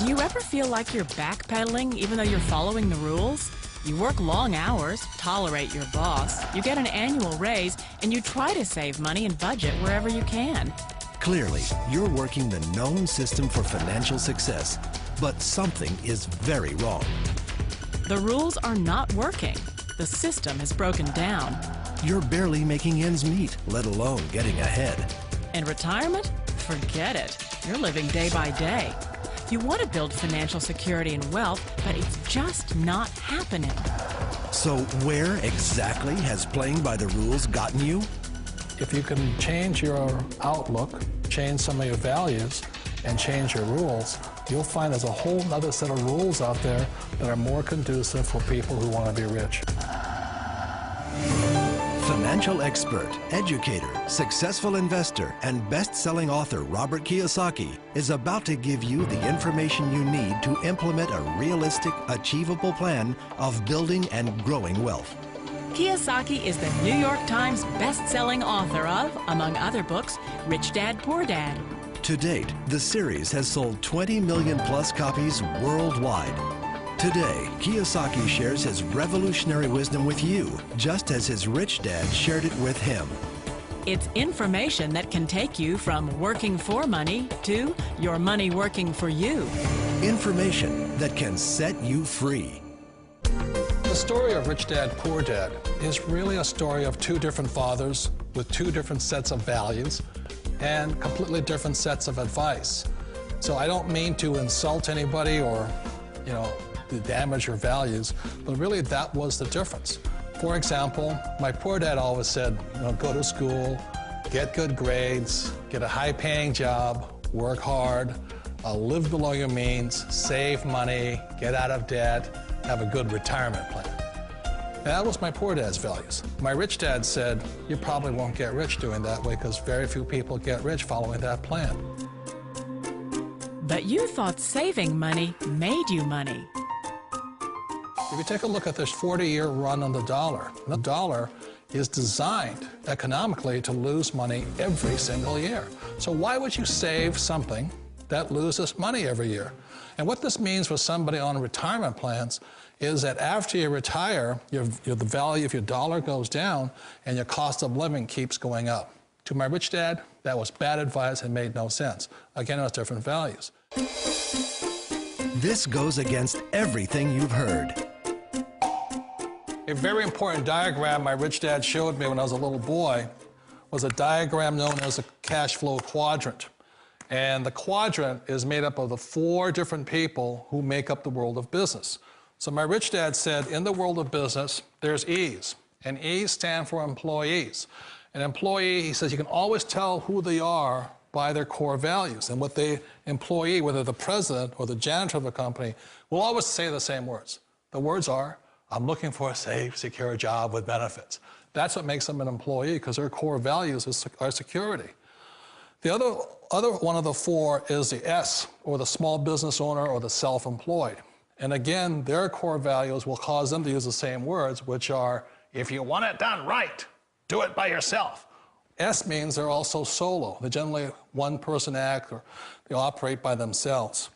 Do you ever feel like you're backpedaling even though you're following the rules? You work long hours, tolerate your boss, you get an annual raise, and you try to save money and budget wherever you can. Clearly, you're working the known system for financial success, but something is very wrong. The rules are not working. The system has broken down. You're barely making ends meet, let alone getting ahead. And retirement? Forget it. You're living day by day. You want to build financial security and wealth, but it's just not happening. So where exactly has playing by the rules gotten you? If you can change your outlook, change some of your values, and change your rules, you'll find there's a whole other set of rules out there that are more conducive for people who want to be rich. Financial expert, educator, successful investor, and best-selling author Robert Kiyosaki is about to give you the information you need to implement a realistic, achievable plan of building and growing wealth. Kiyosaki is the New York Times best-selling author of, among other books, Rich Dad, Poor Dad. To date, the series has sold 20 million plus copies worldwide. Today, Kiyosaki shares his revolutionary wisdom with you, just as his rich dad shared it with him. It's information that can take you from working for money to your money working for you. Information that can set you free. The story of Rich Dad, Poor Dad is really a story of two different fathers with two different sets of values and completely different sets of advice. So I don't mean to insult anybody or, to damage your values, but really that was the difference. For example, my poor dad always said, go to school, get good grades, get a high-paying job, work hard, live below your means, save money, get out of debt, have a good retirement plan. That was my poor dad's values. My rich dad said, you probably won't get rich doing that way because very few people get rich following that plan. But you thought saving money made you money. If you take a look at this 40-year run on the dollar is designed economically to lose money every single year. So why would you save something that loses money every year? And what this means for somebody on retirement plans is that after you retire, the value of your dollar goes down and your cost of living keeps going up. To my rich dad, that was bad advice and made no sense. Again, it was different values. This goes against everything you've heard. A very important diagram my rich dad showed me when I was a little boy was a diagram known as a cash flow quadrant. And the quadrant is made up of the 4 different people who make up the world of business. So my rich dad said, in the world of business, there's E's, and E's stand for employees. An employee, he says, you can always tell who they are by their core values. And what the employee, whether the president or the janitor of a company, will always say the same words. The words are, I'm looking for a safe, secure job with benefits. That's what makes them an employee, because their core values are security. The other one of the 4 is the S, or the small business owner or the self-employed. And again, their core values will cause them to use the same words, which are, if you want it done right, do it by yourself. S means they're also solo. They're generally one-person act, or they operate by themselves.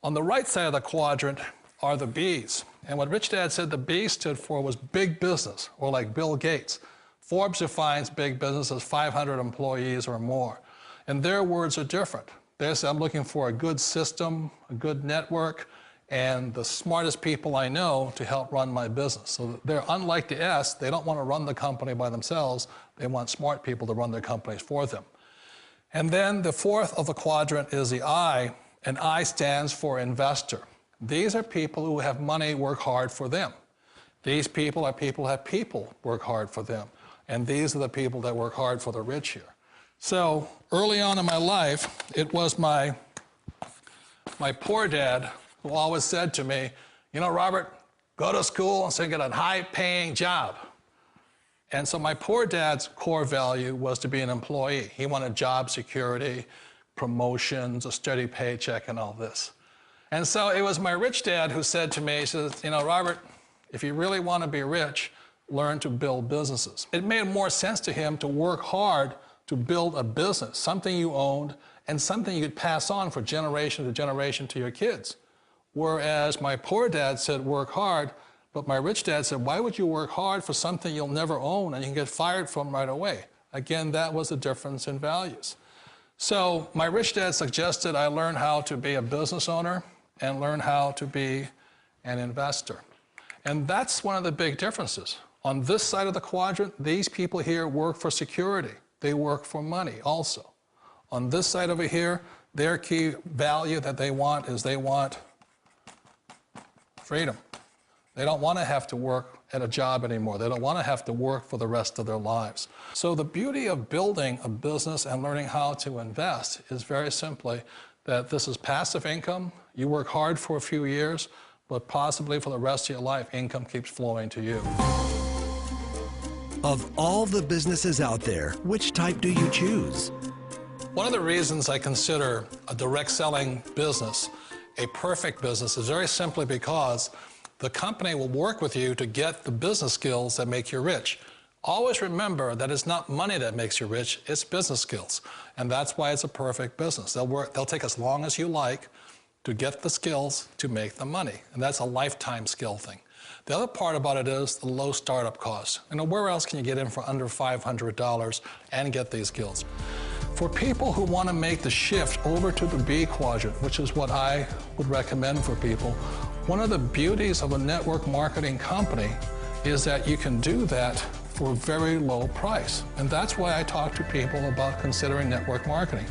On the right side of the quadrant are the B's. And what Rich Dad said the B stood for was big business, or like Bill Gates. Forbes defines big business as 500 employees or more. And their words are different. They say, I'm looking for a good system, a good network, and the smartest people I know to help run my business. So they're unlike the S. They don't want to run the company by themselves. They want smart people to run their companies for them. And then the 4th of the quadrant is the I, and I stands for investor. These are people who have money work hard for them. These people are people who have people work hard for them. And these are the people that work hard for the rich here. So early on in my life, it was my poor dad who always said to me, Robert, go to school and so get a high-paying job. And so my poor dad's core value was to be an employee. He wanted job security, promotions, a steady paycheck, and all this. And so it was my rich dad who said to me, he says, Robert, if you really want to be rich, learn to build businesses. It made more sense to him to work hard to build a business, something you owned and something you could pass on for generation to generation to your kids. Whereas my poor dad said, work hard, but my rich dad said, why would you work hard for something you'll never own and you can get fired from right away? Again, that was the difference in values. So my rich dad suggested I learn how to be a business owner and learn how to be an investor. And that's one of the big differences. On this side of the quadrant, these people here work for security. They work for money also. On this side over here, their key value that they want is they want freedom. They don't want to have to work at a job anymore. They don't want to have to work for the rest of their lives. So the beauty of building a business and learning how to invest is very simply that this is passive income. You work hard for a few years, but possibly for the rest of your life, income keeps flowing to you. Of all the businesses out there, which type do you choose? One of the reasons I consider a direct selling business a perfect business is very simply because the company will work with you to get the business skills that make you rich. Always remember that it's not money that makes you rich, it's business skills. And that's why it's a perfect business. They'll take as long as you like to get the skills to make the money. And that's a lifetime skill thing. The other part about it is the low startup cost. Where else can you get in for under $500 and get these skills? For people who want to make the shift over to the B quadrant, which is what I would recommend for people, one of the beauties of a network marketing company is that you can do that for a very low price. And that's why I talk to people about considering network marketing.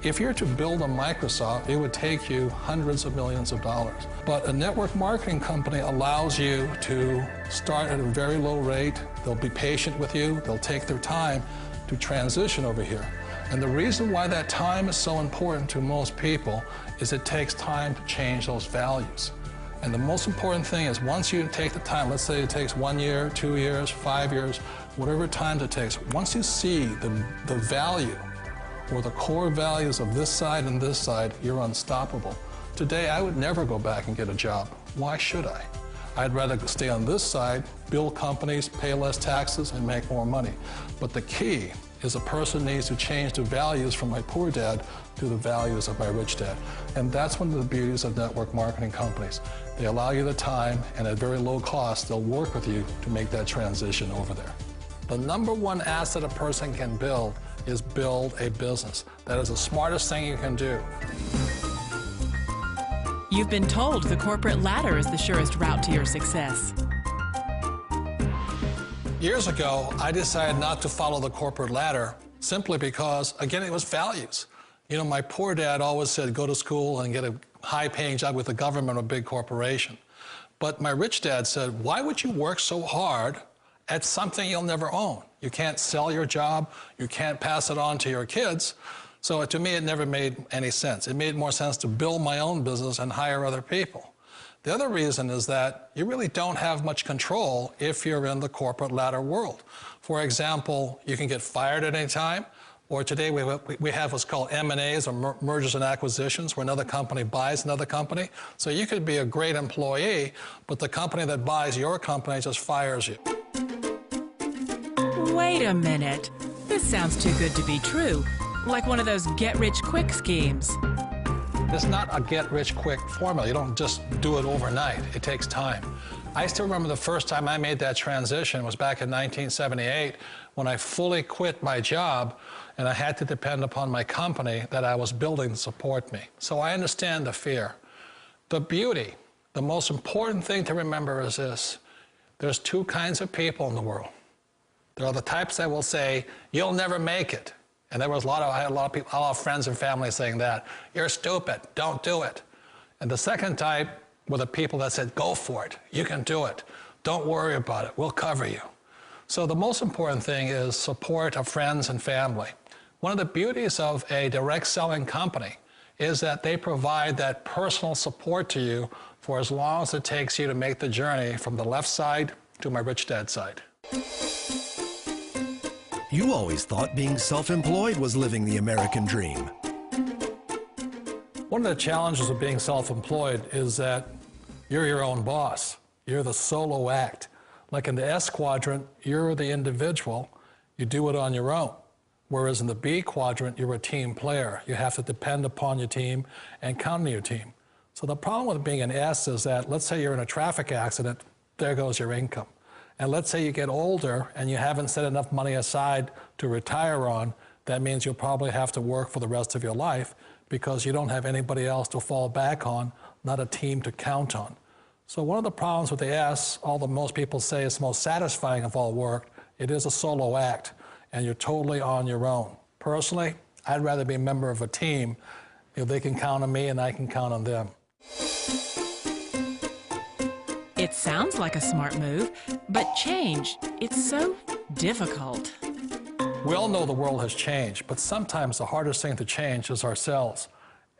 If you're to build a Microsoft, it would take you hundreds of millions of dollars. But a network marketing company allows you to start at a very low rate. They'll be patient with you. They'll take their time to transition over here. And the reason why that time is so important to most people is it takes time to change those values. And the most important thing is once you take the time, let's say it takes 1 year, 2 years, 5 years, whatever time it takes, once you see the value or the core values of this side and this side, you're unstoppable. Today, I would never go back and get a job. Why should I? I'd rather stay on this side, build companies, pay less taxes, and make more money. But the key is a person needs to change the values from my poor dad to the values of my rich dad. And that's one of the beauties of network marketing companies. They allow you the time, and at very low cost, they'll work with you to make that transition over there. The number one asset a person can build is build a business. That is the smartest thing you can do. You've been told the corporate ladder is the surest route to your success. Years ago, I decided not to follow the corporate ladder simply because, again, it was values. My poor dad always said, go to school and get a high-paying job with the government or a big corporation. But my rich dad said, why would you work so hard at something you'll never own? You can't sell your job. You can't pass it on to your kids. So to me, it never made any sense. It made more sense to build my own business and hire other people. The other reason is that you really don't have much control if you're in the corporate ladder world. For example, you can get fired at any time, or today we have what's called M&As, or mergers and acquisitions, where another company buys another company. So you could be a great employee, but the company that buys your company just fires you. Wait a minute. This sounds too good to be true. Like one of those get-rich-quick schemes. It's not a get-rich-quick formula. You don't just do it overnight. It takes time. I still remember the first time I made that transition was back in 1978 when I fully quit my job and I had to depend upon my company that I was building to support me. So I understand the fear. The beauty, the most important thing to remember is this. There's two kinds of people in the world. There are the types that will say, you'll never make it. And I had a lot of friends and family saying that. You're stupid, don't do it. And the second type were the people that said, go for it, you can do it. Don't worry about it, we'll cover you. So the most important thing is support of friends and family. One of the beauties of a direct selling company is that they provide that personal support to you for as long as it takes you to make the journey from the left side to my rich dad side. You always thought being self-employed was living the American dream. One of the challenges of being self-employed is that you're your own boss. You're the solo act. Like in the S quadrant, you're the individual. You do it on your own. Whereas in the B quadrant, you're a team player. You have to depend upon your team and count on your team. So the problem with being an S is that, let's say you're in a traffic accident, there goes your income. And let's say you get older and you haven't set enough money aside to retire on, that means you'll probably have to work for the rest of your life because you don't have anybody else to fall back on, not a team to count on. So one of the problems with the S, although most people say it's the most satisfying of all work, it is a solo act, and you're totally on your own. Personally, I'd rather be a member of a team. They can count on me and I can count on them. It sounds like a smart move, but change, it's so difficult. We all know the world has changed, but sometimes the hardest thing to change is ourselves.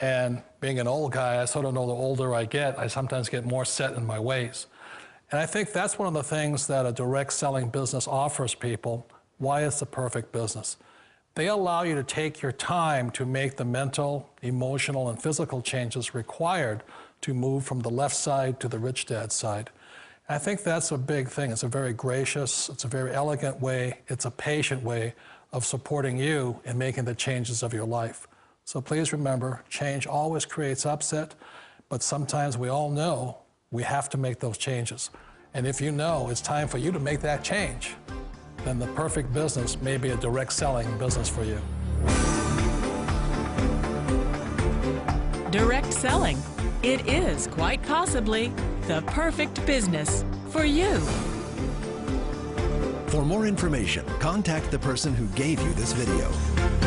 And being an old guy, I sort of know the older I get, I sometimes get more set in my ways. And I think that's one of the things that a direct selling business offers people, why it's the perfect business. They allow you to take your time to make the mental, emotional, and physical changes required to move from the left side to the rich dad side. And I think that's a big thing. It's a very gracious, it's a very elegant way, it's a patient way of supporting you in making the changes of your life. So please remember, change always creates upset, but sometimes we all know we have to make those changes. And if you know it's time for you to make that change, then the perfect business may be a direct selling business for you. Direct selling. It is quite possibly the perfect business for you. For more information, contact the person who gave you this video.